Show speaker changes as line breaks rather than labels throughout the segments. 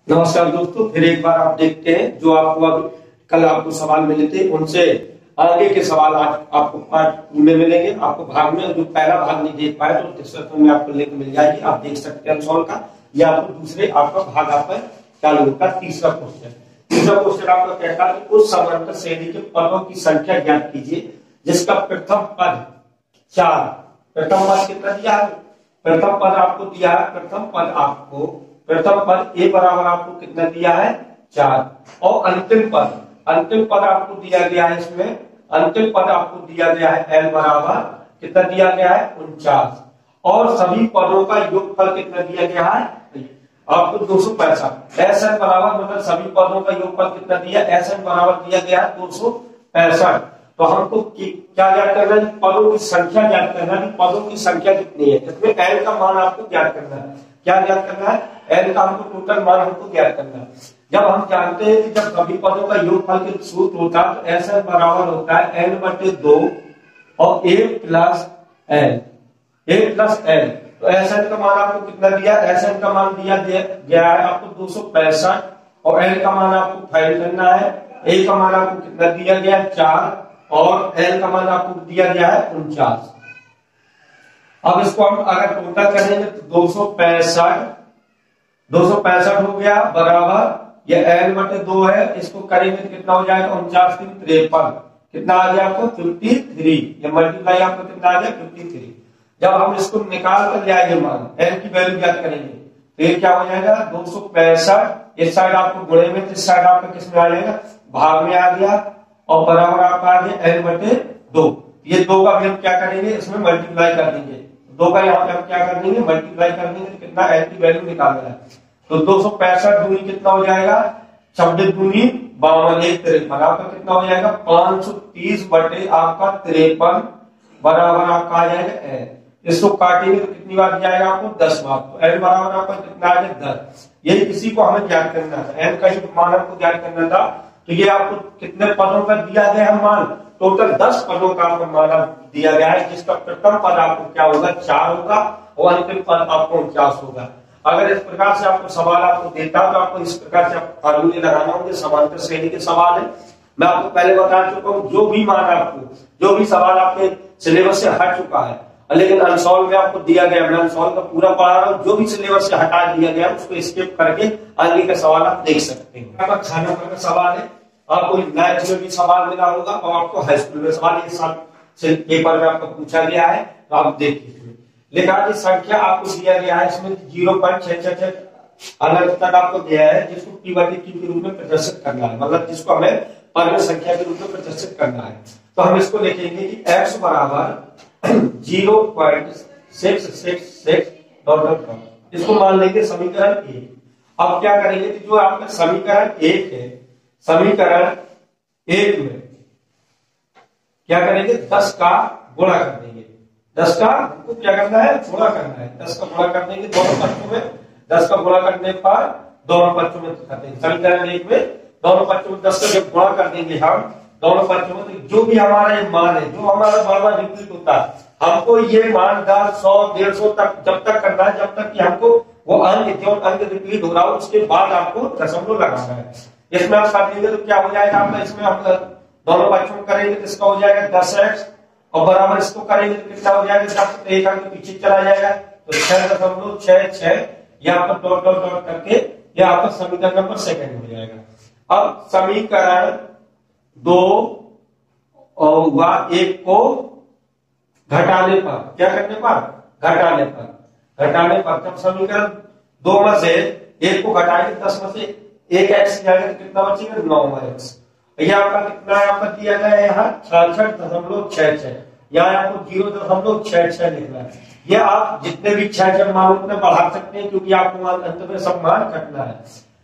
नमस्कार दोस्तों, फिर एक बार आप देखते हैं जो आपको कल आपको सवाल मिले थे उनसे आगे के सवाल आज आपको पार्ट 2 में मिलेंगे। आपको भाग में जो पहला भाग नहीं देख पाए तो डिस्क्रिप्शन में आपको लिंक मिल जाएगी, आप देख सकते हैं सॉल्व का। या आपको दूसरे आपका भाग आपका चालू होगा। तीसरा क्वेश्चन आपका कहता है उस समांतर श्रेणी के पदों की संख्या ज्ञात कीजिए जिसका प्रथम पद 4। प्रथम पद कितना दिया है? प्रथम पद आपको दिया है, प्रथम पद ए बराबर आपको कितना दिया है 4। और अंतिम पद आपको दिया गया है, इसमें अंतिम पद आपको दिया गया है एल बराबर कितना दिया गया है 49। और सभी पदों का योगफल कितना दिया गया है आपको 265। एस एन बराबर मतलब सभी पदों का योगफल कितना दिया, एस एन बराबर दिया गया है 265। तो हमको क्या ज्ञात करना है? पदों की संख्या ज्ञात करना है। पदों की संख्या कितनी है, इसमें एल का मान आपको ज्ञात करना है। क्या ज्ञात करना है? एल का हमको टोटल मान हमको ज्ञात करना है। जब हम जानते हैं कि जब सभी पदों का योगफल के सूत्र होता है तो एस एन बराबर होता है एन बटे 2 और ए प्लस एल। तो एस एन का मान आपको कितना दिया? एस एन का मान दिया गया है आपको 265 और एल का मान आपको फाइंड करना है। ए का मान आपको कितना दिया गया है 4 और एल का मान आपको दिया गया है 49। अब इसको हम अगर टोटल करेंगे तो 265 हो गया बराबर ये एल बटे 2 है, इसको करेंगे तो कितना हो जाएगा 49 3 53। कितना आ गया आपको 53। ये मल्टीप्लाई आपको कितना आ गया 53। जब हम इसको निकाल कर ले आएंगे मान एल की वैल्यू ज्ञात करेंगे तो ये क्या हो जाएगा 265। इस साइड आपको गुणे में, इस साइड आपका किसमें आ जाएगा भाग में आ गया और बराबर आपका आ गया एल बटे 2। ये 2 का भी हम क्या करेंगे इसमें मल्टीप्लाई कर देंगे। 2 का यहाँ पे हम क्या कर देंगे मल्टीप्लाई कर देंगे तो कितना एल की वैल्यू निकालना है। तो 265 दूनी कितना हो जाएगा 26 दूनी 52 1 53 आपका कितना हो जाएगा 530 बटे आपका 53 बराबर आपका आ जाएगा एल। इसको काटेंगे तो कितनी बार जाएगा आपको 10 बार। तो एल बराबर आपका कितना आ जाएगा 10। यही इसी को हमें ज्ञात करना था, एल का ही मान हमको ज्ञात करना था। तो ये आपको कितने पदों का दिया गया है मान? टोटल 10 पदों का आपको मान दिया गया है जिसका प्रथम पद आपको क्या होगा 4 होगा और अंतिम पद आपको 49 होगा। अगर इस प्रकार से आपको सवाल आपको देता तो आपको इस प्रकार से आप फार्मूले लगाना होंगे। समांतर श्रेणी के सवाल है, मैं आपको पहले बता चुका हूँ। जो भी मान आपको जो भी सवाल आपके सिलेबस से हट चुका है लेकिन अनसॉल्व में आपको दिया गया, मैं अनसॉल्व का पूरा पढ़ा रहा हूँ। जो भी सिलेबस से हटा दिया गया उसको स्किप करके आगे का सवाल आप देख सकते हैं। आपका खाना का सवाल है, आपको मैथ में भी सवाल मिला होगा और आपको हाई स्कूल में सवाल एक साथ पेपर में आपको पूछा गया है। तो आप देखिए लिखा की संख्या आपको दिया गया है, इसमें 0.666 अनंत तक आपको दिया है जिसको p/q के रूप में प्रदर्शित करना है, मतलब जिसको हमें पूर्ण संख्या के रूप में प्रदर्शित करना है। तो हम इसको लिखेंगे कि x बराबर 0.666 इसको मान लेंगे समीकरण 1। अब क्या करेंगे कि जो आपका समीकरण 1 है, समीकरण 1 में क्या करेंगे 10 का गुणा कर देंगे। 10 का हमको क्या करना है गुणा करना है। 10 का गुणा कर देंगे दोनों पक्षों में। 10 का गुणा करने पर दोनों पक्षों में कर देंगे। समीकरण 1 में दोनों पक्षों में 10 का जब गुणा कर देंगे हम दोनों पक्षों में, तो जो भी हमारा ये मान है, जो हमारा बार बार रिपीट होता है, हमको ये मान 10 100 150 तक जब तक करना है जब तक कि हमको वो अंक जो अंक रिपीट हो रहा हो उसके बाद आपको दशमलव लगाना है। इसमें आप कर देंगे तो क्या हो जाएगा आपका, इसमें आप दोनों पक्षों में करेंगे तो इसका हो जाएगा 10x और बराबर इसको करेंगे तो कितना हो जाएगा 10 तो एक अंक पीछे चला जाएगा तो 6.66 यहाँ पर डॉट डॉट डॉट करके यह आपका समीकरण नंबर 2 हो जाएगा। अब समीकरण 2 और 1 को घटाने पर क्या करने पर घटाने पर जब समीकरण 2 में से 1 को घटाएंगे 10 में से 1x जाएगा तो कितना बचेगा 9x। यह आपका कितना है आपका दिया गया है यहाँ 66.66, यहाँ आपको 0.66 लिखना है। ये आप जितने भी 6 जब मान उतने बढ़ा सकते हैं क्योंकि आपको अंत में सब मान घटना है।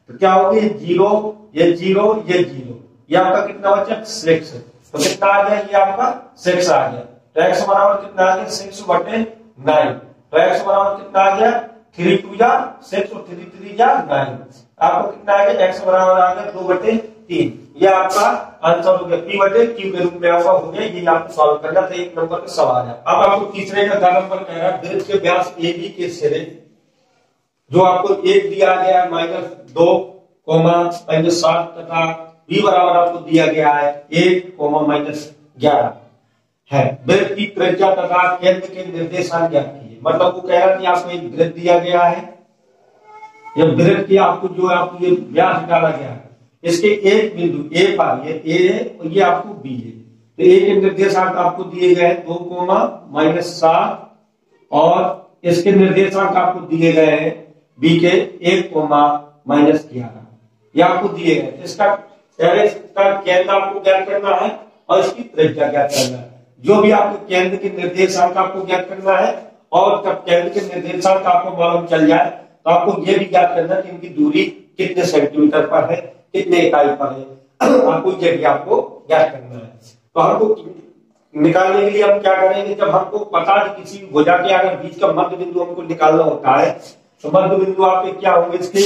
तो क्या होगा ये 0 ये 0 ये 0, ये आपका कितना बचा 6। तो कितना आ गया ये आपका 6 आ गया। तो x बराबर कितना आ गया 6/9। तो x बराबर कितना आ गया 3 2 जा 6 और 3 3 जा 9। आपको कितना आ गया x बराबर आ गया 2/3। ये आपका आंसर हो गया p/q के रूप में आपका हो गया। ये आपको सॉल्व करना था, 1 नंबर का सवाल है। अब आपको तीसरे का नंबर कह रहा है वृत्त के व्यास AB के सिरे जो आपको एक दिया गया -2, -7 तथा b बराबर आपको दिया गया है 1, -11 है। वृत्त की त्रिज्या तथा केंद्र के निर्देशांक ज्ञात कीजिए। मतलब वो कह रहा कि आपको एक वृत्त दिया गया है, ये वृत्त की आपको जो आपको ये व्यास डाला गया है, इसके एक बिंदु ए पर ये ए और ये आपको बी है, तो ए के निर्देशांक आपको दिए गए 2, और इसके निर्देशांक आपको दिए गए हैं बी के 1, -11 ये आपको दिए गए। इसका केंद्र आपको ज्ञात करना है और इसकी त्रिज्या ज्ञात करना है। जो भी आपके केंद्र के निर्देशांक आपको ज्ञात करना है और जब केंद्र के निर्देशांक आपको मालूम चल जाए तो आपको यह भी ज्ञात करना कि इनकी दूरी कितने सेंटीमीटर पर है, कितने इकाई पर है, आपको यह भी आपको ज्ञात करना है। तो हमको निकालने के लिए हम क्या करेंगे, जब हमको पता है किसी भुजा के अगर बीच का मध्य बिंदु हमको निकालना होता है तो मध्य बिंदु आपके क्या होंगे, इसके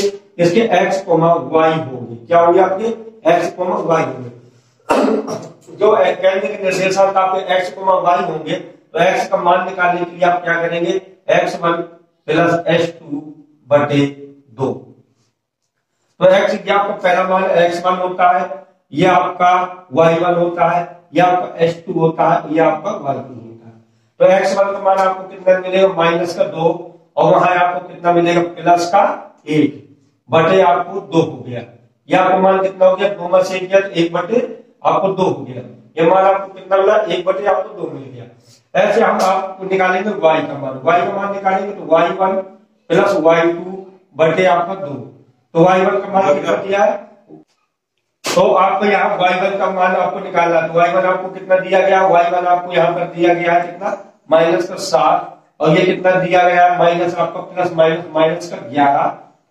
x, y होंगे। क्या होंगे आपके x, y होंगे। जो केंद्र के निर्देशांक आपके x, y होंगे तो x का मान निकालने के लिए आप क्या करेंगे, x1 + h2/2। तो x ये आपका पहला मान x1 होता है, ये आपका y1 होता है, ये आपका h2 होता है, ये आपका y2 होता है। तो x1 का मान आपको कितना मिलेगा, -2, और वहां आपको कितना मिलेगा, +1 बटे आपको 2 हो गया। ये आपका मान कितना हो गया, 2 में से 1 बटे आपको 2 हो गया। ये मान आपको कितना मिला, 1 बटे आपको 2 मिल गया। ऐसे हम आपको निकालेंगे y का मान निकालेंगे तो y1 + y2 बटे आपका 2। तो y1 का मान कितना दिया है, तो आपको यहाँ y1 का मान आपको निकालना है। तो y1 आपको कितना दिया गया, y1 आपको यहाँ पर दिया गया है कितना, -7, और ये कितना दिया गया है, माइनस आपका +-11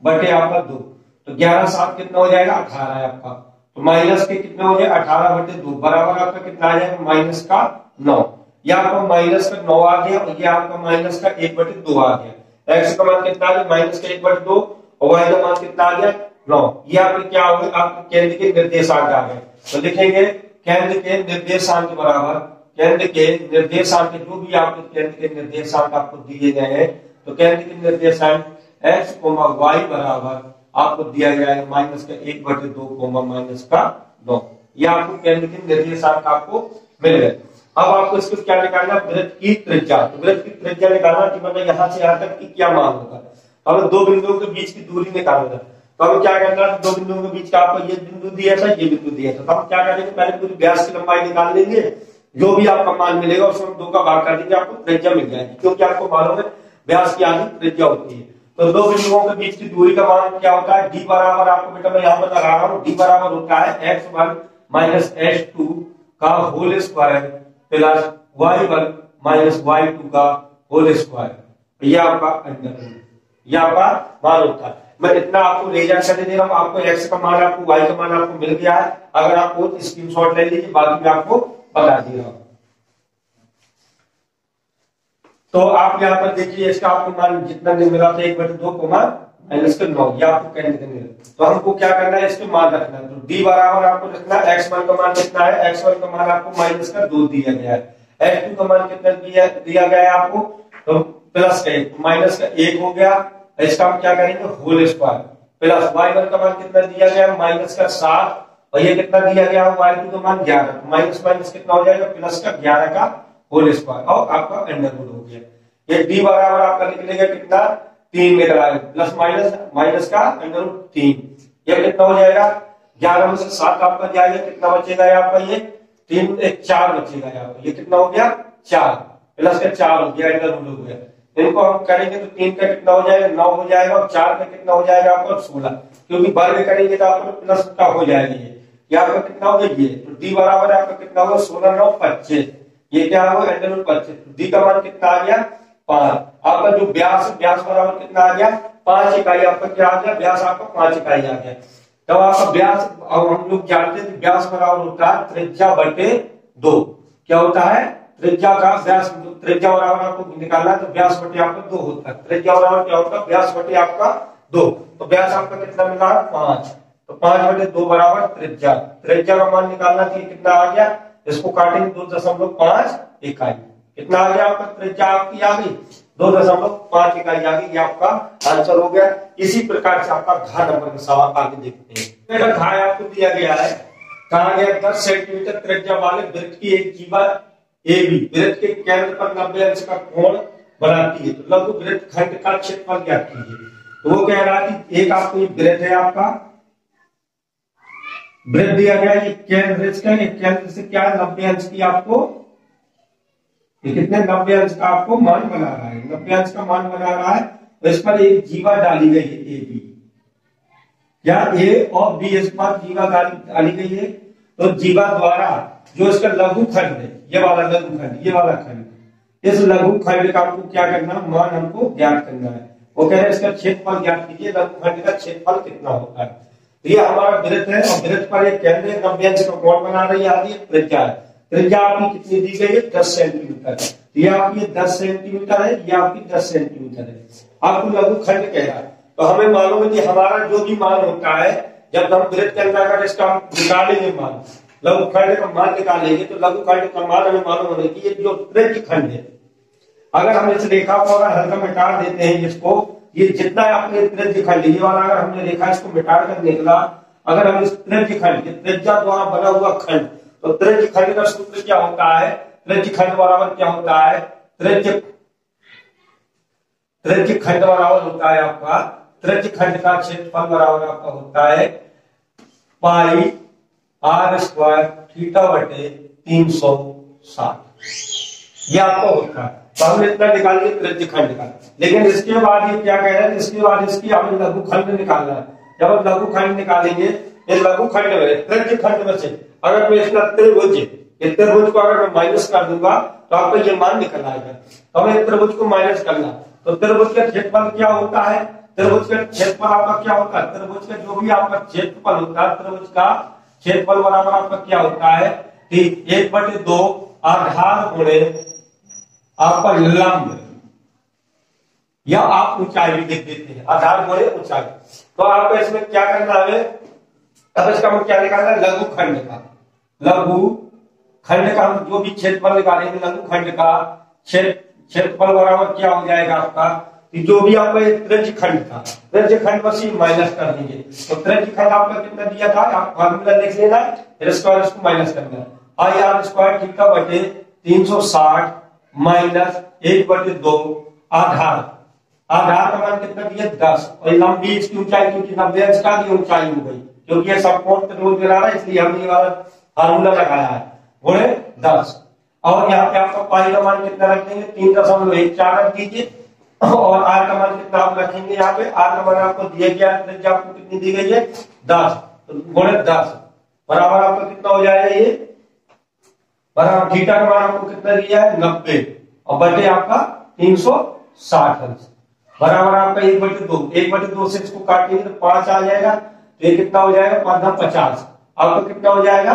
बटे आपका 2। तो 11 7 कितना हो जाएगा, 18 है आपका। तो माइनस के कितने हो जाए, 18 बटे 2 बराबर आपका कितना आ जाएगा, -9। ये आपका -9 आ गया, और ये आपका -1 बटे 2 आ गया। x का मान कितना आ गया, -1 बटे 2, और y का मान कितना आ गया, 9। ये आपके क्या हो गए, आपके केंद्र के निर्देशांक आ गए। तो लिखेंगे केंद्र के निर्देशांक बराबर केंद्र के निर्देशांक, जो भी आपके केंद्र के निर्देशांक आपको दिए गए हैं, तो केंद्र के निर्देशांक x, y बराबर आपको दिया गया है -1 बटे 2, -9। ये आपको केंद्र के निर्देशांक आपको मिल गए। अब आपको इसको क्या निकालना, वृत्त की त्रिज्या। तो वृत्त की त्रिज्या निकालना कि मतलब यहाँ से यहाँ तक की क्या मान होगा। तो हमें दो बिंदुओं के बीच की दूरी निकालना। तो हमें क्या करना है, दो बिंदुओं के बीच का आपको ये बिंदु दिया था, ये बिंदु दिया था। तो हम क्या करेंगे, पहले पूरी व्यास की लंबाई निकाल लेंगे, जो भी आपका मान मिलेगा उसमें हम 2 का भाग कर देंगे, आपको त्रिज्या मिल जाएगी। क्योंकि आपको मालूम है व्यास की आधी त्रिज्या होती है। तो दो बिंदुओं के बीच की दूरी का मान क्या होता है, d बराबर आपको बेटा मैं यहाँ पर लगा रहा हूँ, d बराबर होता है x1 - h2 का whole square plus y1 - y2 का होल स्क्वायर। ये आपका अंडर, ये आपका मान होता है। मैं इतना आपको रिजल्ट कर दे रहा हूँ, आपको x का मान आपको y का मान आपको मिल गया है। अगर आपको स्क्रीनशॉट ले लीजिए, बाकी मैं आपको बता दे रहा हूँ। तो आप यहाँ पर देखिए, इसका आपको मान जितना दिन मिला था 1 बटे 2 -9, ये आपको कहने देंगे। तो हमको क्या करना है, इसके मान रखना है। तो d बराबर आपको रखना है, x1 का मान कितना है, x1 का मान आपको -2 दिया गया है, x2 का मान कितना दिया गया है आपको, तो +1 -1 हो गया। इसका हम क्या करेंगे, होल स्क्वायर प्लस y1 का मान कितना दिया गया है, -7, और ये कितना दिया गया है, y2 का मान 11, माइनस माइनस कितना हो जाएगा, +11 का होल स्क्वायर, और आपका अंडर रूट हो गया। ये d बराबर आपका निकलेगा कितना, 3 निकला है, प्लस माइनस का अंडर रूट 3, ये कितना हो जाएगा, 11 में से 7 आपका जाएगा, कितना बचेगा आपका, ये 3 1 4 बचेगा आपका, ये कितना हो गया 4, प्लस का 4 हो गया, अंडर रूट हो गया। इनको हम करेंगे तो 3 का कितना हो जाएगा, 9 हो जाएगा, और 4 का कितना हो जाएगा आपका 16, क्योंकि वर्ग करेंगे तो आपको प्लस का हो जाएगा। ये आपका कितना हो गया, ये तो d बराबर आपका कितना होगा, 16 9 25, ये क्या होगा, अंडर रूट 25। d का मान कितना आ गया 5। आपका जो व्यास बराबर कितना आ गया, 5 इकाई आपका क्या आ गया, व्यास आपका 5 इकाई आ गया। तब आपका व्यास, अब हम लोग जानते हैं व्यास बराबर होता है त्रिज्या बटे 2। क्या होता है, त्रिज्या का व्यास, त्रिज्या बराबर आपको निकालना है तो व्यास बटे आपका 2 होता है। त्रिज्या बराबर क्या होता है, व्यास बटे आपका 2। तो व्यास आपका कितना मिला, 5, तो 5 बटे 2 बराबर त्रिज्या। त्रिज्या का मान निकालना चाहिए, कितना आ गया, इसको काटेंगे 2.5 इकाई, कितना आ गया आपका त्रिज्या आपकी आ गई 2.5 इकाई आ गई। ये आपका आंसर हो गया। इसी प्रकार से आपका घ नंबर का सवाल आगे देखते हैं। घ आपको दिया गया है, कहा गया 10 सेंटीमीटर त्रिज्या वाले वृत्त की एक जीवा AB वृत्त के केंद्र पर 90 अंश का कोण बनाती है, तो लघु वृत्त खंड का क्षेत्रफल ज्ञात कीजिए। तो वो कह रहा है कि एक आपको वृत्त है, आपका वृत्त दिया गया, ये केंद्र इसका, ये केंद्र से क्या है 90 अंश की आपको, ये कितने 90 अंश का आपको मान बना रहा है, 90 अंश का मान बना रहा है। तो इस पर एक जीवा डाली गई है AB, या A और B इस पर जीवा डाली गई है। तो जीवा द्वारा जो इसका लघु खंड है, ये वाला लघु खंड, ये वाला खंड, इस लघु खंड का आपको क्या करना, मान हमको ज्ञात करना है। वो कह रहे हैं इसका क्षेत्रफल ज्ञात कीजिए, लघु खंड का क्षेत्रफल कितना होता है। तो ये हमारा वृत्त है और वृत्त पर एक केंद्र 90 अंश का कोण बना रही है, आदि त्रिज्या है। त्रिज्या आपकी कितनी दी गई है, 10 सेंटीमीटर। तो ये आपकी 10 सेंटीमीटर है, ये आपकी 10 सेंटीमीटर है। आपको लघु खंड कह रहा है, तो हमें मालूम है कि हमारा जो भी मान होता है, जब हम वृत्त के अंदर अगर इसका निकालेंगे मान, लघु खंड का मान निकालेंगे, तो लघु खंड का मान हमें मालूम होने की ये जो त्रिज्य खंड है, अगर हम इस रेखा को अगर हल्का मिटा देते हैं इसको, ये जितना आपने त्रिज्य खंड, ये वाला अगर हमने रेखा इसको मिटा कर निकला, अगर हम इस त्रिज्य खंड, त्रिज्या द्वारा बना हुआ खंड, तो त्रिज्य खंड का सूत्र क्या होता है, त्रिज्य खंड बराबर क्या होता है, त्रिज्य खंड बराबर होता है आपका, त्रिज्य खंड का क्षेत्रफल बराबर आपका होता है पाई r स्क्वायर थीटा बटे 360। ये आपको होता है। तो हमने इतना निकाल लिया त्रिज्य खंड का, लेकिन इसके बाद ये क्या कह रहे हैं, इसके बाद इसकी हमें लघु खंड निकालना है। जब हम लघु खंड निकालेंगे, इस लघु खंड में त्रिज्य खंड में से अगर मैं इसका त्रिभुज, इस त्रिभुज को अगर मैं माइनस कर दूंगा तो आपको ये मान निकल आएगा। तो हमें त्रिभुज को माइनस करना, तो त्रिभुज का क्षेत्रफल क्या होता है, त्रिभुज का क्षेत्रफल आपका क्या होता है, त्रिभुज का जो भी आपका क्षेत्रफल होता है, त्रिभुज का क्षेत्रफल बराबर आपका क्या होता है, 1/2 आधार गुणे आपका लंब, या आप ऊंचाई भी लिख देते हैं, आधार गुणे ऊंचाई। तो आपको इसमें क्या करना है, अब इसका हम क्या निकालना है, लघु खंड का, लघु खंड का हम जो भी क्षेत्रफल निकालेंगे, लघु खंड का क्षेत्रफल बराबर क्या हो जाएगा आपका, जो भी आपका त्रिज्य खंड था, त्रिज्य खंड बस माइनस कर दीजिए। तो त्रिज्य खंड आपका कितना दिया था, आप फॉर्मूला लिख लेना, स्क्वायर इसको माइनस करना है, आई आर स्क्वायर थीटा बटे 360 माइनस 1/2 आधार, आधार का मान कितना दिया 10, और लंबी इसकी ऊंचाई क्योंकि 90 अंश का ऊंचाई हो गई, क्योंकि ये समकोण त्रिभुज बना रहा है, इसलिए हमने ये वाला फार्मूला लगाया है, गुणे 10। और यहाँ पे आपका पाई का मान कितना रखेंगे, 3.14 रख दीजिए, और आर का मान कितना आप रखेंगे, यहाँ पे आर का मान आपको दिया गया, त्रिज्या आपको कितनी दी गई है 10, तो गुणे 10 बराबर आपका कितना हो जाएगा, ये बराबर थीटा का मान आपको कितना दिया है 90, और बटे आपका 360 अंश, बराबर आपका 1/2, 1/2 से इसको काटेंगे तो 5 आ जाएगा, तो ये कितना हो जाएगा 5×50, आपका कितना हो जाएगा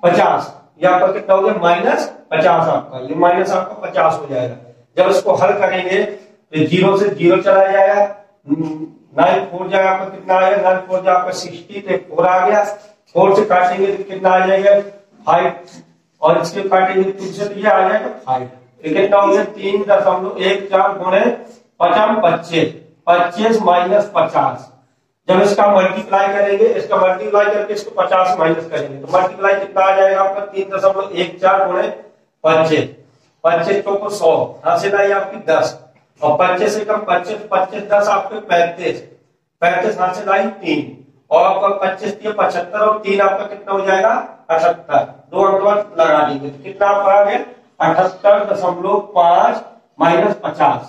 50, ये आपका कितना हो गया -50, आपका ये माइनस आपका 50 हो जाएगा। जब इसको हल करेंगे तो 0 से 0 चला जाएगा, 9×4 जाएगा आपका कितना आएगा, 9×4 जाएगा आपका 60, तो 4 आ गया, 4 से काटेंगे तो कितना आ जाएगा 5, और इसके काटेंगे 3 से तो ये आ जाएगा 5, तो कितना हो गया 3.14 गुणे 25, 25 माइनस 50। जब इसका मल्टीप्लाई करेंगे, इसका मल्टीप्लाई करके इसको 50 माइनस करेंगे, तो मल्टीप्लाई कितना आ जाएगा आपका 3.14 गुणे 25, 25 को 100 हासिल आई आपकी 10, और 25 से कम 25, 25 10 आपके 35, 35 हासिल आई 3, और आपका 25 75, और 3 आपका कितना हो जाएगा 78, 2 अंक लगा देंगे तो कितना आपका आ गया 78.5 माइनस 50।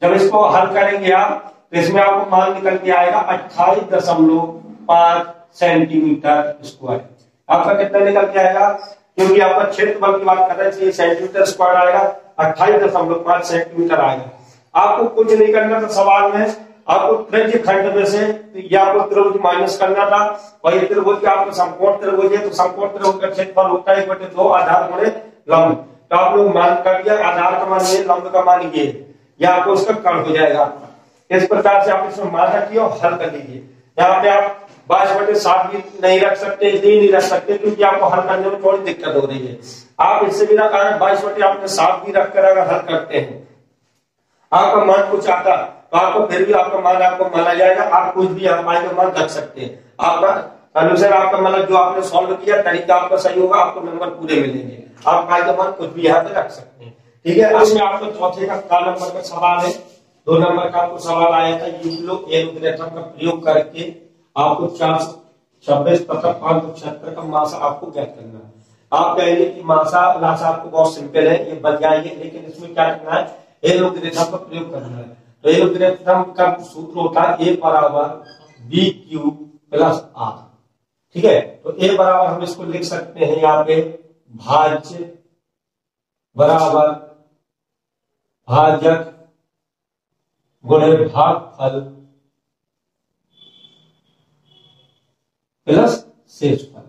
जब इसको हल करेंगे आप तो इसमें आपको मान निकल के आएगा 28.5 सेंटीमीटर स्क्वायर, आपका कितना निकल के आएगा, क्योंकि आपका क्षेत्रफल की बात कर रहे हैं, सेंटीमीटर स्क्वायर आएगा 28.5 सेंटीमीटर आएगा। आपको कुछ नहीं करना था सवाल में, आपको त्रिज्य खंड में से या आपको त्रिभुज माइनस करना था, और ये त्रिभुज का आपको समकोण त्रिभुज है, तो समकोण त्रिभुज का क्षेत्रफल होता है 1/2 आधार गुणे लंब, तो आप लोग मान कर दिया, आधार का मान ये, लंब का मान ये, या आपको उसका कण हो जाएगा। इस प्रकार से आप इसमें मान रखिए और हल कर लीजिए। यहाँ पे आप 22/7 भी नहीं रख सकते, इसलिए नहीं रख सकते क्योंकि आपको हल करने में थोड़ी दिक्कत हो रही है। आप इससे बिना कारण 22/7 भी रख कर अगर हल करते हैं, आपका मान कुछ आता तो आपको फिर भी आपका मान आपको माना जाएगा। आप कुछ भी यहाँ पाई का मान रख सकते हैं। आपका अनुसार आपका मतलब जो आपने सॉल्व किया तरीका आपका सही होगा, आपको नंबर पूरे मिलेंगे। आप पाई का मान कुछ भी यहाँ पे रख सकते हैं। ठीक है, इसमें आपको चौथे का नंबर का सवाल है, 2 नंबर का आपको सवाल आया था। यूक्लिड एलोगेथम का प्रयोग करके आपको 426 तथा 576 का मासा आपको ज्ञात करना है। आप कहेंगे कि मासा लासा आपको बहुत सिंपल है, ये बन जाएंगे, लेकिन इसमें क्या करना है, एलोगेथम का प्रयोग करना है। तो एलोगेथम का सूत्र होता है ए बराबर बी क्यू प्लस आर। ठीक है, तो ए बराबर हम इसको लिख सकते हैं यहाँ पे भाज्य बराबर भाजक गुणे भागफल प्लस शेषफल।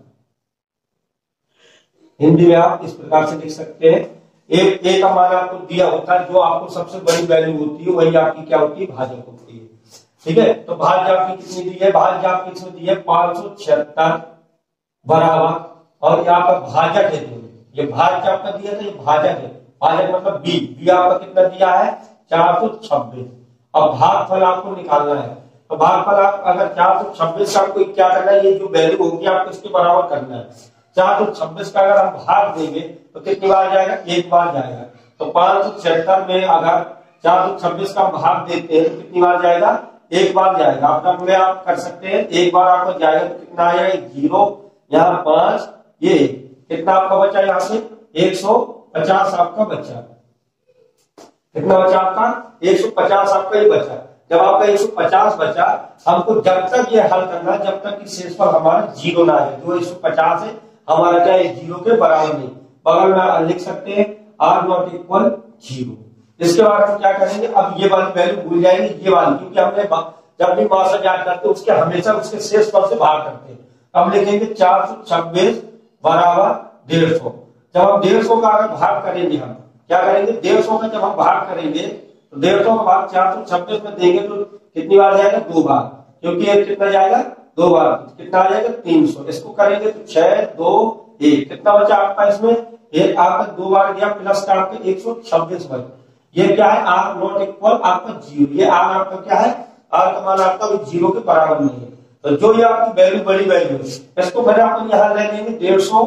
हिंदी में आप इस प्रकार से लिख सकते हैं। ए का मान आपको दिया होता है, जो आपको सबसे बड़ी वैल्यू होती है वही आपकी क्या होती है, भाजक होती है। ठीक है, तो भाज्य आपकी कितनी दी है, भाज्य आपकी इसमें दी है 576 बराबर, और यहाँ पर भाजक है, ये भाज्य आपका दिया था, ये भाजक है, भाजक मतलब बी आपका कितना दिया है 426। अब भागफल आपको निकालना है, तो भागफल आप अगर 426 का आपको क्या करना है, ये जो वैल्यू होगी आपको इसके बराबर करना है। 426 का अगर हम भाग देंगे तो कितनी बार जाएगा, एक बार जाएगा। तो 576 में अगर 426 का भाग देते हैं तो कितनी बार जाएगा, एक बार जाएगा। अपना आप कर सकते हैं, एक बार आपको जाएगा तो कितना आएगा, 0 यहाँ 5, ये कितना आपका बचा, यहाँ से 150 आपका बचा। कितना बचा आपका, 150 आपका ये बचा। जब आपका 150 बचा, हमको जब तक ये हल करना है जब तक कि शेषफल हमारा 0 ना है। जो 150 है हमारा क्या है, 0 के बराबर नहीं। बगल में लिख सकते हैं आर नॉट इक्वल 0। इसके बाद हम क्या करेंगे, अब ये वाली वैल्यू भूल जाएंगे, ये वाली, क्योंकि हमने जब भी मासा ज्ञात करते हैं उसके हमेशा उसके शेषफल से भाग करते हैं। हम लिखेंगे 426 बराबर 150। जब हम 150 का अगर भाग करेंगे, हम क्या करेंगे, 150 का जब हम भाग करेंगे तो 150 का भाग 426 में देंगे तो कितनी बार जाएगा, 2 बार, क्योंकि ये कितना जाएगा, 2 बार, कितना आ जाएगा 300। इसको करेंगे तो 6 2 1, कितना बचा आपका, इसमें एक आपका 2 बार गया, प्लस का आपका 126 बचा। ये क्या है, आर नॉट इक्वल आपका 0। ये आर आपका क्या है, आर का मान आपका 0 के बराबर नहीं है। तो जो ये आपकी वैल्यू बड़ी वैल्यू है, इसको फिर अपन यहाँ ले लेंगे 150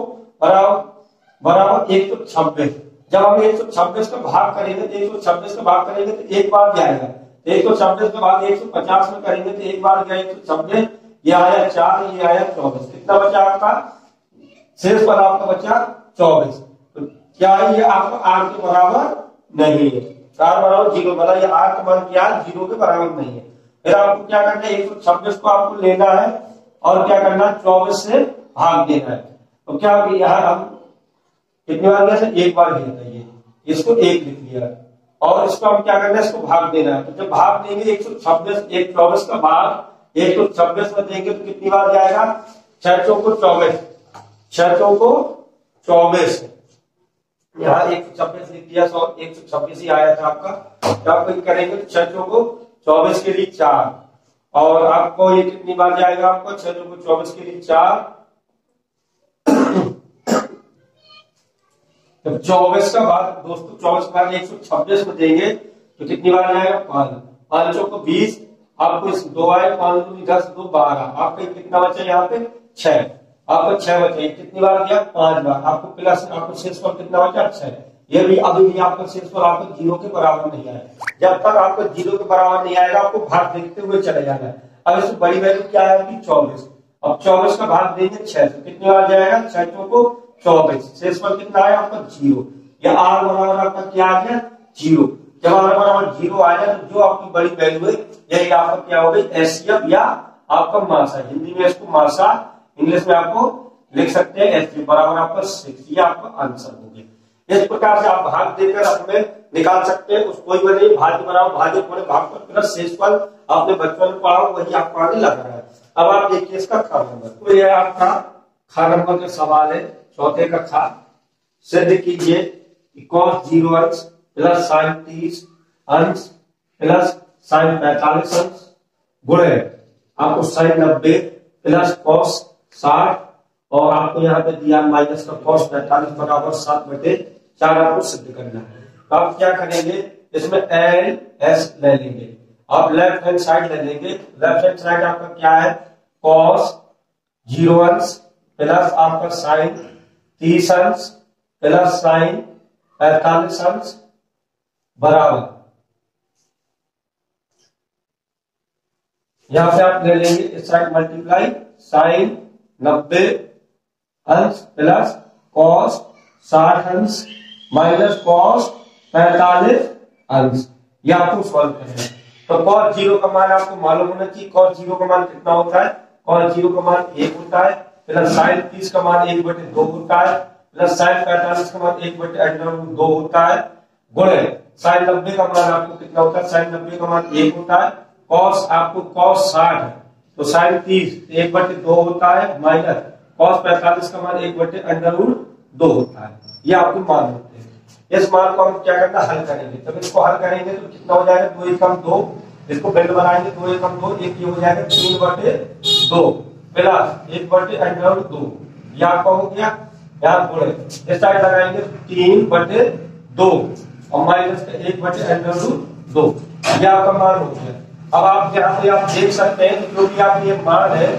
बराबर 126। जब हम 126 का भाग करेंगे तो 126 का भाग करेंगे तो एक बार जाएगा। 126 के बाद 150 में करेंगे तो एक बार गया 126, ये आया 4, ये आया 24। कितना बचा आपका, शेष पर आपका बचा 24। तो क्या है, ये आपका आर के बराबर नहीं है। आर बराबर 0, मतलब ये आर का मान क्या है, 0 के बराबर नहीं है। फिर आपको क्या करना है, 126 को आपको लेना है और क्या करना है, 24 से भाग देना है। तो क्या यहाँ हम कितनी बार गया, एक बार गया था, ये इसको 1 लिख लिया, और इसको हम क्या करना है, इसको भाग देना है। तो जब भाग देंगे 124 का भाग 126 में देंगे तो कितनी बार जाएगा, 6 चौको 24, 6 चौको 24, यहाँ 126 लिख दिया, 126 ही आया था आपका। तो आपको करेंगे तो 6 चौको 24 के लिए 4, और आपको ये कितनी बार जाएगा, आपको 6 चौको 24 के लिए 4, जब 24 का भाग दोस्तों 24 का भाग 126 में देंगे तो कितनी बार जाएगा, 5, 5 चौको 20, आपको इस 2 आए, 5 2 10 2 12, आपको कितना बचा यहाँ पे 6, आपको 6 बचा। कितनी बार गया, 5 बार, आपको प्लस आपको शेषफल कितना बचा 6। ये भी अभी भी आपका शेषफल आपको 0 के बराबर नहीं आया। जब तक आपको 0 के बराबर नहीं आएगा आपको भाग देखते हुए चले जाना है। अब इसमें बड़ी वैल्यू क्या है आपकी 24। अब 24 का भाग देंगे 6 से, कितनी बार जाएगा, 6 चौको 24, शेषफल कितना आया आपका 0। या आर बराबर आपका क्या आ गया 0। जब आर बराबर 0 आएगा तो जो आपकी बड़ी वैल्यू है यही आपका क्या हो गई, एचसीएफ या आपका मासा। हिंदी में इसको मासा, इंग्लिश में आपको लिख सकते हैं एचसीएफ बराबर आपका 6। ये आपका आंसर हो गया। इस प्रकार से आप भाग देकर अपने निकाल सकते हैं। उस कोई बने भाज्य बराबर भाज्य थोड़े भाग पर प्लस शेषफल आपने बचपन में पढ़ा वही आपको आगे लग रहा है। अब आप देखिए इसका खा नंबर, तो ये आपका खा नंबर का सवाल है, चौथे का खा। सिद्ध कीजिए cos 0 अंश प्लस sin 30 अंश प्लस sin 45 अंश गुणे आपको sin 90 प्लस cos 60, और आपको यहाँ पे दिया माइनस का cos 45 बराबर 7/4 आपको सिद्ध करना है। तो आप क्या करेंगे, इसमें एल एस ले लेंगे। आप लेफ्ट हैंड साइड ले लेंगे। लेफ्ट हैंड साइड आपका क्या है, कॉस 0 अंश प्लस आपका साइन 30 अंश प्लस साइन 45 अंश बराबर, यहां से आप ले लेंगे इस साइड मल्टीप्लाई साइन 90 अंश प्लस कॉस 60 अंश माइनस कॉस 45 अंश। ये आपको सॉल्व करना है। तो कॉस 0 का मान आपको मालूम होना चाहिए। कॉस 0 का मान कितना होता है, कॉस 0 का मान 1 होता है प्लस साइन 30 का मान 1/2 होता है प्लस साइन 45 का मान 1/√2 होता है गुणे साइन 90 का मान आपको कितना होता है, साइन 90 का मान 1 होता है। कॉस आपको कॉस 60 है तो साइन 30 1/2 होता है माइनस कॉस 45 का मान 1/√2 होता है। ये आपके मान होते हैं। इस मान को हम क्या करना, हल करेंगे। तब इसको हल करेंगे तो कितना हो जाएगा, 2 एकम 2, इसको बिंद बनाएंगे 2 एकम 2, एक ये हो जाएगा 3/2 प्लस 1/√2, ये आपका हो गया। यहाँ गुणे इस साइड लगाएंगे 3/2 और माइनस का 1/√2, ये आपका मान हो गया। अब आप यहाँ पे आप देख सकते हैं कि जो भी आप ये मान है,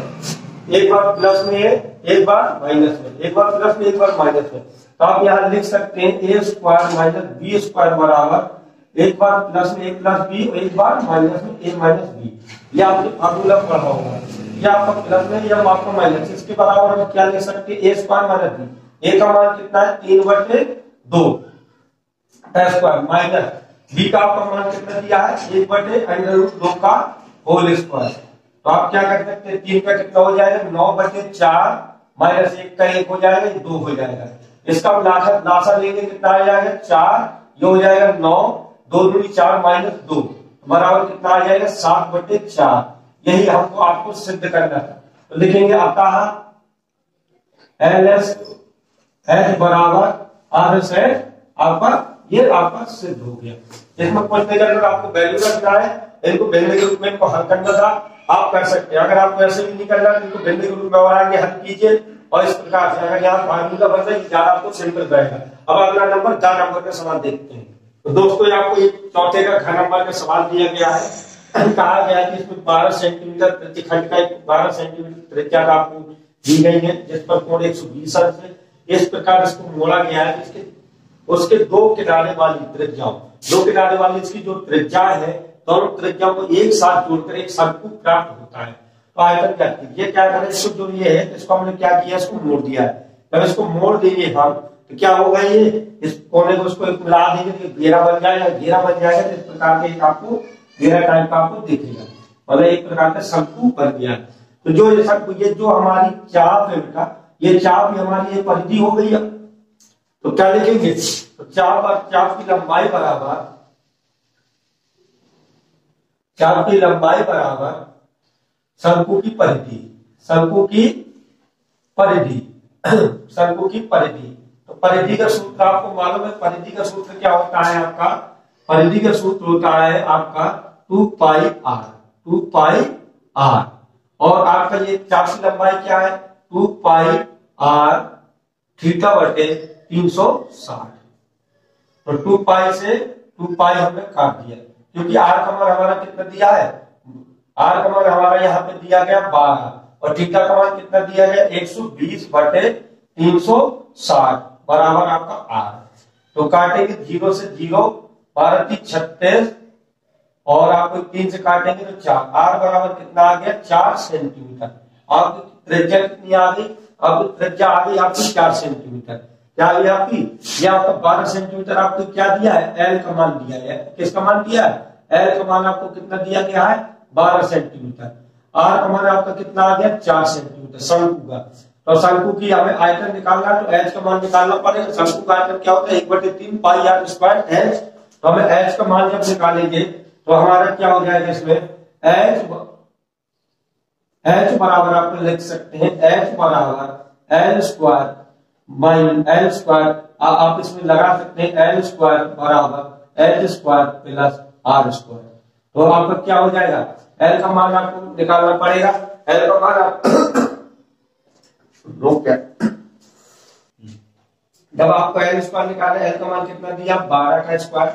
एक बार प्लस में है एक बार माइनस में, एक बार प्लस में एक बार माइनस में, तो आप यहाँ लिख सकते हैं a square minus B square बराबर एक बार प्लस में a प्लस बी और एक बार माइनस में a माइनस बी। ये आपने फार्मूला पढ़ा होगा। ये आपका प्लस में या आपका माइनस, इसके बराबर हम क्या लिख सकते हैं, a square minus B. a का मान कितना है 3/2 स्क्वायर माइनस बी का आपका मान कितना दिया है 1/√2 का होल स्क्वायर। तो आप क्या कर सकते हैं, 3 का कितना हो जाएगा 9/4 माइनस 1 का 1 हो जाएगा, 2 हो जाएगा। इसका लासा लेंगे कितना आ जाएगा 4, ये हो जाएगा 9, 2 दूनी 4 माइनस 2 बराबर कितना आ जाएगा 7/4। यही हमको आपको सिद्ध करना था। तो लिखेंगे अतः एल एस एच बराबर आर एस एच, आपका ये आपका सिद्ध हो गया। इसमें कुछ नहीं करना, आपको वैल्यू रखना है, इनको भिन्न के रूप में इनको हल करना था, आप कर सकते हैं। अगर आपको ऐसे भी नहीं करना तो इनको भिन्न के रूप में और आगे हल कीजिए और इस प्रकार से अगर यहाँ फार्मूला बन जाए ज्यादा आपको सिंपल रहेगा। अब अगला नंबर 10 नंबर का सवाल देखते हैं। तो दोस्तों आपको एक चौथे का घन नंबर का सवाल दिया गया है। कहा गया है कि इसमें 12 सेंटीमीटर प्रतिखंड का 12 सेंटीमीटर त्रिज्या आपको दी गई है, जिस पर कोण 120 अंश है। इस प्रकार इसको मोड़ा गया है। इसके उसके दो किनारे वाली त्रिज्याओं, दो किनारे वाली इसकी जो त्रिज्या है, दोनों त्रिज्याओं को एक साथ जोड़कर एक शंकु प्राप्त होता है। तो आयतन क्या कीजिए, क्या करें, इसको जो ये है इसको हमने क्या किया, इसको मोड़ दिया है। जब इसको मोड़ देंगे हम तो क्या होगा, ये इस कोने को उसको मिला देंगे तो घेरा बन जाएगा, घेरा बन जाएगा तो इस प्रकार के आपको घेरा टाइप का आपको दिखेगा, मतलब एक प्रकार का शंकु बन गया। तो जो ये शंकु, ये जो हमारी चाप है बेटा, ये चाप हमारी ये परिधि हो गई। तो क्या लिखेंगे, तो चाप और चाप की लंबाई बराबर, चाप की लंबाई बराबर शंकु की परिधि, शंकु की परिधि, शंकु की परिधि। तो परिधि का सूत्र आपको मालूम है, परिधि का सूत्र क्या होता है आपका, परिधि का सूत्र होता है आपका 2 पाई r, 2 पाई r। और आपका ये चाप की लंबाई क्या है 2 पाई r थीटा बटे 360। तो 2 पाई से 2 पाई हमने काट दिया, क्योंकि r का मान हमारा कितना दिया है, r का मान हमारा यहाँ पे दिया गया 12 और थीटा का मान कितना दिया गया 120 बटे 360 बराबर आपका r। तो काटेंगे 0 से 0, 12 3 36 और आपको 3 से काटेंगे तो 4, r बराबर कितना आ गया 4 सेंटीमीटर। आपकी त्रिज्या कितनी आ गई, अब त्रिज्या आ गई आपकी 4 सेंटीमीटर। क्या है आपकी, ये आपका 12 सेंटीमीटर आपको क्या दिया है, एल का मान दिया है। किसका मान दिया है, एल का मान आपको कितना दिया गया है 12 सेंटीमीटर। आर का मान आपका कितना आ गया 4 सेंटीमीटर शंकु का। तो शंकु की हमें आयतन निकालना है तो एच का मान निकालना पड़ेगा। शंकु का आयतन क्या होता है 1/3 पाई आर स्क्वायर एच। तो हमें एच का मान जब निकालेंगे तो हमारा क्या हो जाएगा, इसमें एच बराबर आप लिख सकते हैं एच बराबर L square minus L square, आप इसमें लगा सकते हैं एल स्क्वायर बराबर H square plus R square. तो आपका क्या हो जाएगा, एल का मान आपको निकालना पड़ेगा। एल का मान आप क्या, जब आपको एल स्क्वायर निकाले, एल का मान कितना दिया 12 का स्क्वायर,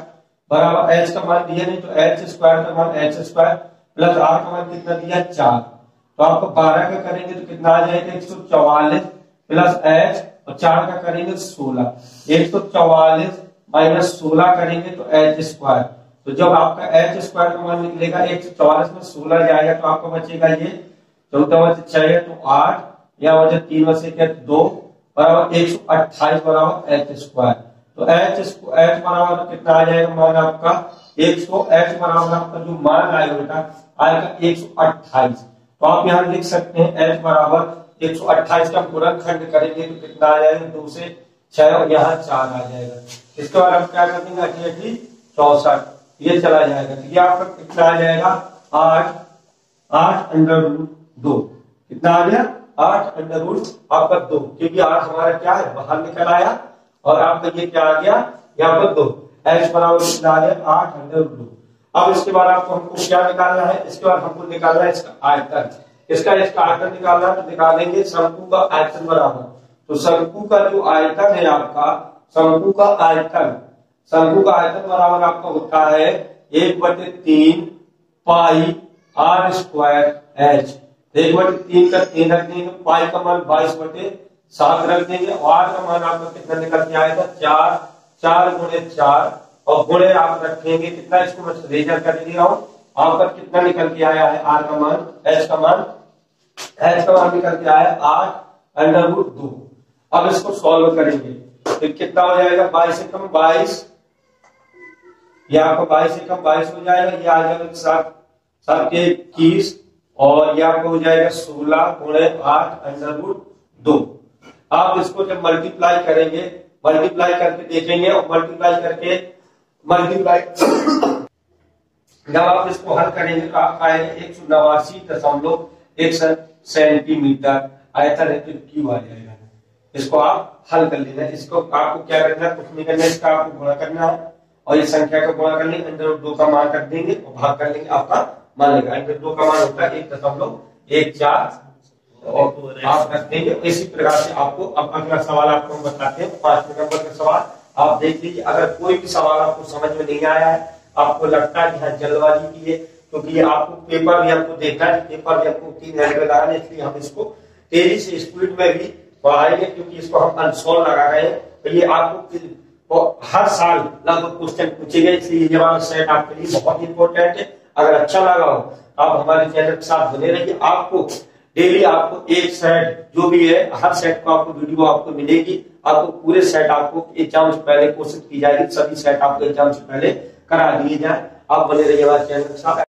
बराबर एच का मान दिया नहीं तो एच स्क्वायर का मान एच स्क्वायर प्लस आर का मान कितना दिया 4, तो आपको 12 का करेंगे तो कितना आ जाएगा 144 प्लस एच और 4 का करेंगे 16, 144 माइनस 16 करेंगे तो एच स्क्वायर, तो जब आपका एच स्क्वायर का मान निकलेगा 144 में 16 जाएगा तो आपको बचेगा ये 14 में 6 तो 8 या वजह 3 में से क्या 2 बराबर 128 बराबर एच स्क्वायर, तो एच बराबर कितना आ जाएगा मान आपका 100, एच बराबर आपका जो मान आएगा बेटा आएगा 128, तो आप यहाँ लिख सकते हैं एच बराबर 128 का गुणनखंड करेंगे तो कितना आ जाएगा 2 से 6 और यहाँ 4 आ जाएगा। इसके बाद हम क्या कर देंगे 88 64 ये चला जाएगा, तो ये आपका कितना आ जाएगा 8 अंडर रूट 2, कितना आ गया 8 अंडर रूट आपका 2, क्योंकि 8 हमारा क्या है बाहर निकल आया और आपका ये क्या आ गया यहाँ पर 2, एच बराबर कितना आ गया 8 अंडर रूट 2। अब इसके बाद आपको हमको क्या निकालना है, इसके बाद हमको निकालना है इसका आयतन, इसका आयतन निकालना है तो निकालेंगे शंकु का आयतन बराबर, तो शंकु का जो आयतन है आपका शंकु का आयतन बराबर आपका होता है 1/3 पाई आर स्क्वायर एच, 1/3 का 3 रख देंगे, पाई का मान 22/7 रख देंगे और आर का मान आपका कितना निकल के आएगा 4 गुणे 4 और गुणे आप रखेंगे कितना, इसको मैं रेजर कर दे रहा हूं, आपका कितना निकल के आया है आर का मान एच का मान निकल के आया 8 अंडर रूट 2। अब इसको सॉल्व करेंगे तो कितना हो जाएगा 22 से कम 22, ये आपको 22 से कम 22 हो जाएगा, ये आ जाएगा 7 के 21 और ये आपको हो जाएगा 16 गुणे 8 अंडर रूट 2। आप इसको जब मल्टीप्लाई करके देखेंगे और मल्टीप्लाई जब आप इसको हल करेंगे तो आपका आएगा 189.1 सेंटीमीटर आयतन है, तो क्यों आ जाएगा। इसको आप हल कर लेना, इसको आपको क्या करना है कुछ नहीं करना है, इसका आपको गुणा करना है और ये संख्या का गुणा कर लेंगे, अंडर रूट 2 का मान कर देंगे और भाग कर लेंगे, आपका मान लेगा अंडर 2 का मान होता है 1.14 और आप रख देंगे। इसी प्रकार से आपको अब अगला सवाल आपको हम बताते हैं 5वें नंबर का सवाल, आप देख लीजिए। अगर कोई भी सवाल आपको समझ में नहीं आया है, आपको लगता है कि हाँ जल्दबाजी की है, क्योंकि ये आपको पेपर भी हमको देखना है, पेपर भी हमको 3 घंटे लगाना है, इसलिए हम इसको तेजी से स्पीड में भी पढ़ाएंगे, क्योंकि इसको हम अनसोल्व लगा रहे हैं, तो ये आपको हर साल लगभग क्वेश्चन पूछेगा, इसलिए ये वाला सेट आपके लिए बहुत इंपॉर्टेंट है। अगर अच्छा लगा हो आप हमारे चैनल के साथ बने रहिए, आपको डेली आपको एक सेट जो भी है हर सेट को आपको वीडियो आपको मिलेगी, आपको पूरे सेट आपको एग्जाम से पहले कोशिश की जाएगी, सभी सेट आपको एग्जाम से पहले करा दिए जाए। आप बने रहिए हमारे चैनल के साथ।